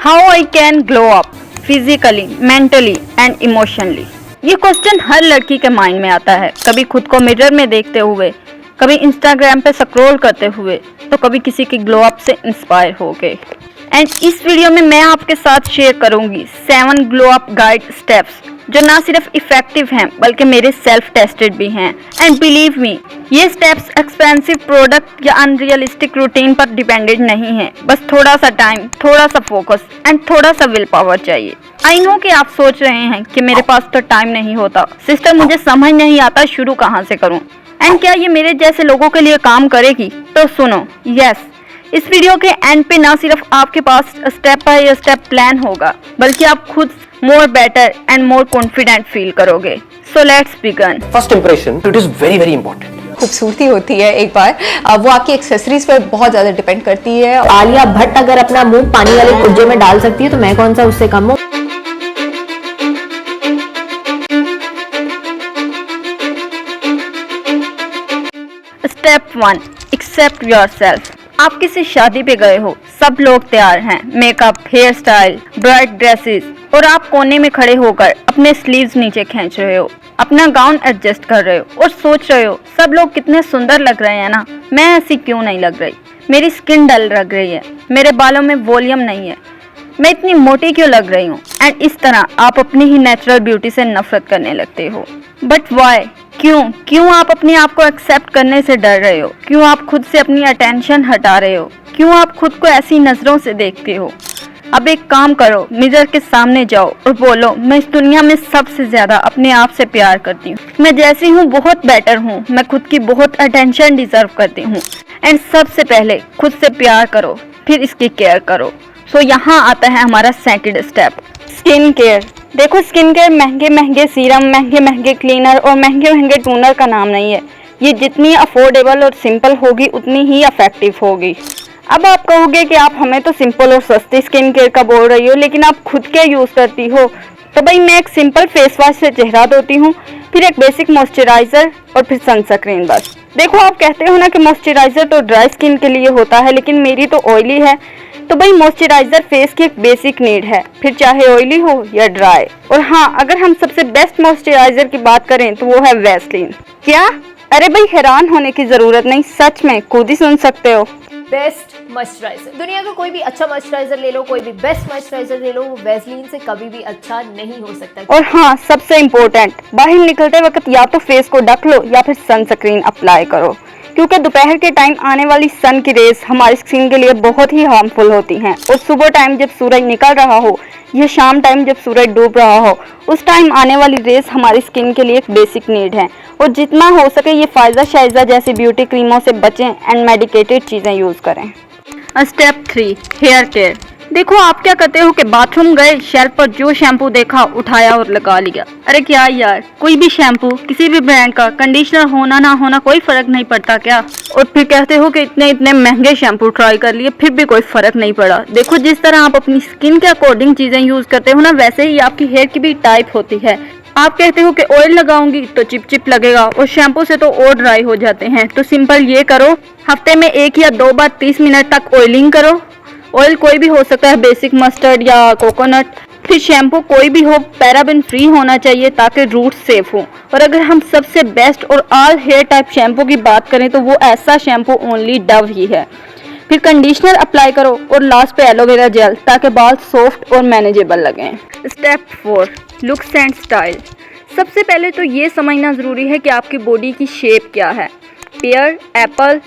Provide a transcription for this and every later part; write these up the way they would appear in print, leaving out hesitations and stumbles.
How I can glow up physically, mentally and emotionally. ये question हर लड़की के mind में आता है, कभी खुद को मिरर में देखते हुए, कभी इंस्टाग्राम पे स्क्रॉल करते हुए, तो कभी किसी की ग्लो अप से इंस्पायर हो गए। एंड इस वीडियो में मैं आपके साथ शेयर करूंगी 7 ग्लो अप गाइड स्टेप्स जो ना सिर्फ इफेक्टिव हैं बल्कि मेरे सेल्फ टेस्टेड भी हैं। एंड बिलीव मी, ये स्टेप्स एक्सपेंसिव प्रोडक्ट या अनरियलिस्टिक रूटीन पर डिपेंडेड नहीं है। बस थोड़ा सा टाइम, थोड़ा सा फोकस एंड थोड़ा सा विल पावर चाहिए। आई नो कि आप सोच रहे हैं कि मेरे पास तो टाइम नहीं होता, सिस्टर मुझे समझ नहीं आता शुरू कहाँ से करूँ, एंड क्या ये मेरे जैसे लोगों के लिए काम करेगी? तो सुनो, यस, इस वीडियो के एंड पे ना सिर्फ आपके पास स्टेप बाय स्टेप प्लान होगा बल्कि आप खुद more better and more confident feel करोगे। So let's begin. First impression it is very very important. खूबसूरती होती है एक बार, वो आपकी एक्सेसरीज पर बहुत ज्यादा डिपेंड करती है। आलिया भट्ट अगर अपना मुंह पानी वाले कुज्जे में डाल सकती है तो मैं कौन सा उससे कम हूँ। Step 1, accept yourself. आप किसी शादी पे गए हो, सब लोग तैयार हैं, makeup, hairstyle, bright dresses, और आप कोने में खड़े होकर अपने स्लीव्स नीचे खींच रहे हो, अपना गाउन एडजस्ट कर रहे हो और सोच रहे हो सब लोग कितने सुंदर लग रहे हैं ना, मैं ऐसी क्यों नहीं लग रही, मेरी स्किन डल लग रही है, मेरे बालों में वॉल्यूम नहीं है, मैं इतनी मोटी क्यों लग रही हूँ। एंड इस तरह आप अपनी ही नेचुरल ब्यूटी से नफरत करने लगते हो। But why? क्यों आप अपने आप को एक्सेप्ट करने से डर रहे हो? क्यों आप खुद से अपनी अटेंशन हटा रहे हो? क्यों आप खुद को ऐसी नजरों से देखते हो? अब एक काम करो, मिरर के सामने जाओ और बोलो, मैं इस दुनिया में सबसे ज्यादा अपने आप से प्यार करती हूँ, मैं जैसी हूँ बहुत बेटर हूँ, मैं खुद की बहुत अटेंशन डिजर्व करती हूँ। एंड सबसे पहले खुद से प्यार करो, फिर इसकी केयर करो। सो यहाँ आता है हमारा सेकंड स्टेप, स्किन केयर। देखो, स्किन केयर महंगे महंगे सीरम, महंगे महंगे क्लीनर और महंगे महंगे टोनर का नाम नहीं है। ये जितनी अफोर्डेबल और सिंपल होगी उतनी ही इफेक्टिव होगी। अब आप कहोगे कि आप हमें तो सिंपल और सस्ती स्किन केयर का बोल रही हो, लेकिन आप खुद क्या यूज़ करती हो? तो भाई, मैं एक सिंपल फेस वॉश से चेहरा धोती हूँ, फिर एक बेसिक मॉइस्चराइज़र और फिर सनस्क्रीन, बस। देखो, आप कहते हो ना कि मॉइस्चराइज़र तो ड्राई स्किन के लिए होता है, लेकिन मेरी तो ऑयली है, तो भाई मॉइस्चराइज़र फेस की एक बेसिक नीड है, फिर चाहे ऑयली हो या ड्राई। और हाँ, अगर हम सबसे बेस्ट मॉइस्चराइज़र की बात करें तो वो है वैसलीन। क्या? अरे भाई, हैरान होने की ज़रूरत नहीं, सच में खुद ही सुन सकते हो। बेस्ट मॉइस्चराइजर, दुनिया का कोई भी अच्छा मॉइस्चराइजर ले लो, कोई भी बेस्ट मॉइस्चराइजर ले लो, वो वैसलीन से कभी भी अच्छा नहीं हो सकता। और हाँ, सबसे इम्पोर्टेंट, बाहर निकलते वक्त या तो फेस को ढक लो या फिर सनस्क्रीन अप्लाई करो, क्योंकि दोपहर के टाइम आने वाली सन की रेज हमारी स्किन के लिए बहुत ही हार्मफुल होती हैं। और सुबह टाइम जब सूरज निकल रहा हो या शाम टाइम जब सूरज डूब रहा हो, उस टाइम आने वाली रेज हमारी स्किन के लिए एक बेसिक नीड है। और जितना हो सके ये फायजा शाइजा जैसी ब्यूटी क्रीमों से बचें एंड मेडिकेटेड चीज़ें यूज़ करें। Step 3, hair care. देखो, आप क्या करते हो कि बाथरूम गए, शेल्फ पर जो शैम्पू देखा उठाया और लगा लिया। अरे क्या यार, कोई भी शैम्पू, किसी भी ब्रांड का, कंडीशनर होना ना होना कोई फर्क नहीं पड़ता क्या? और फिर कहते हो कि इतने महंगे शैम्पू ट्राई कर लिए फिर भी कोई फर्क नहीं पड़ा। देखो, जिस तरह आप अपनी स्किन के अकॉर्डिंग चीजें यूज करते हो ना, वैसे ही आपकी हेयर की भी टाइप होती है। आप कहते हो कि ऑयल लगाऊंगी तो चिप लगेगा और शैम्पू से तो और ड्राई हो जाते हैं। तो सिंपल ये करो, हफ्ते में 1 या 2 बार 30 मिनट तक ऑयलिंग करो। ऑयल कोई भी हो सकता है, बेसिक मस्टर्ड या कोकोनट। फिर शैम्पू कोई भी हो, पैराबेन फ्री होना चाहिए ताकि रूट सेफ हो। और अगर हम सबसे बेस्ट और ऑल हेयर टाइप शैम्पू की बात करें तो वो ऐसा शैम्पू ओनली डव ही है। फिर कंडीशनर अप्लाई करो और लास्ट पे एलोवेरा जेल, ताकि बाल सॉफ्ट और मैनेजेबल लगें। Step 4, looks and style. सबसे पहले तो ये समझना ज़रूरी है कि आपकी बॉडी की शेप क्या है, पेयर, एप्पल,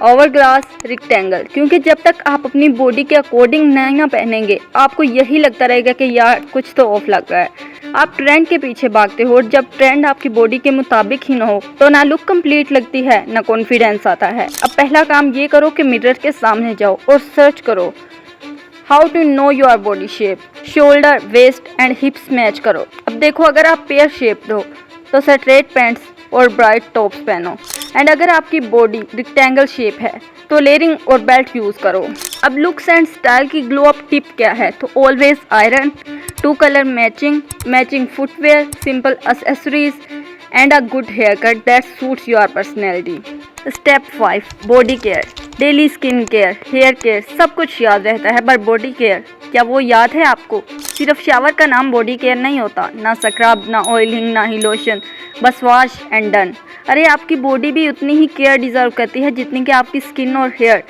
ओवरग्लास, रेक्टेंगल। क्योंकि जब तक आप अपनी बॉडी के अकॉर्डिंग नहीं ना पहनेंगे, आपको यही लगता रहेगा कि यार कुछ तो ऑफ लग रहा है। आप ट्रेंड के पीछे भागते हो, और जब ट्रेंड आपकी बॉडी के मुताबिक ही ना हो तो ना लुक कंप्लीट लगती है ना कॉन्फिडेंस आता है। अब पहला काम ये करो कि मिरर के सामने जाओ और सर्च करो how to know your body shape. Shoulder, waist and hips match करो। अब देखो, अगर आप पेयर शेप्ड हो तो स्ट्रेट पैंट्स और ब्राइट टॉप्स पहनो। एंड अगर आपकी बॉडी रेक्टेंगल शेप है तो लेयरिंग और बेल्ट यूज़ करो। अब लुक्स एंड स्टाइल की ग्लो अप टिप क्या है? तो always iron, 2 colour matching footwear, simple accessories and a good haircut that suits your personality. Step 5, body care. Daily skin care, hair care सब कुछ याद रहता है, पर बॉडी केयर क्या वो याद है आपको? सिर्फ शावर का नाम बॉडी केयर नहीं होता, ना स्क्रब, ना ऑयलिंग, ना ही लोशन, बस वॉश एंड डन। अरे आपकी बॉडी भी उतनी ही केयर डिजर्व करती है जितनी कि आपकी स्किन और हेयर।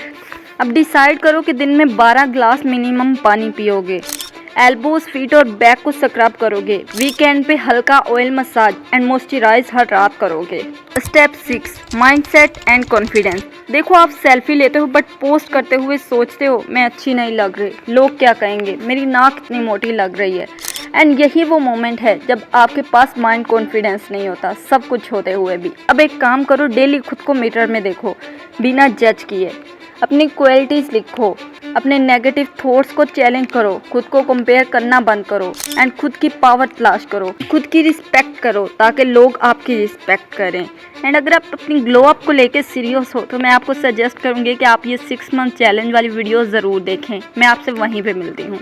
अब डिसाइड करो कि दिन में 12 ग्लास मिनिमम पानी पियोगे, एल्बोज, फीट और बैक को स्क्रब करोगे, वीकेंड पे हल्का ऑयल मसाज एंड मॉइस्चराइज हर रात करोगे। Step 6, mindset and confidence. देखो आप सेल्फी लेते हो बट पोस्ट करते हुए सोचते हो मैं अच्छी नहीं लग रही, लोग क्या कहेंगे, मेरी नाक इतनी मोटी लग रही है। एंड यही वो मोमेंट है जब आपके पास माइंड कॉन्फिडेंस नहीं होता, सब कुछ होते हुए भी। अब एक काम करो, डेली खुद को मिरर में देखो बिना जज किए, अपनी क्वालिटीज़ लिखो, अपने नेगेटिव थॉट्स को चैलेंज करो, खुद को कंपेयर करना बंद करो एंड खुद की पावर तलाश करो, खुद की रिस्पेक्ट करो ताकि लोग आपकी रिस्पेक्ट करें। एंड अगर आप अपनी ग्लो अप को लेके सीरियस हो तो मैं आपको सजेस्ट करूँगी कि आप ये 6 मंथ चैलेंज वाली वीडियो ज़रूर देखें। मैं आपसे वहीं पे मिलती हूँ।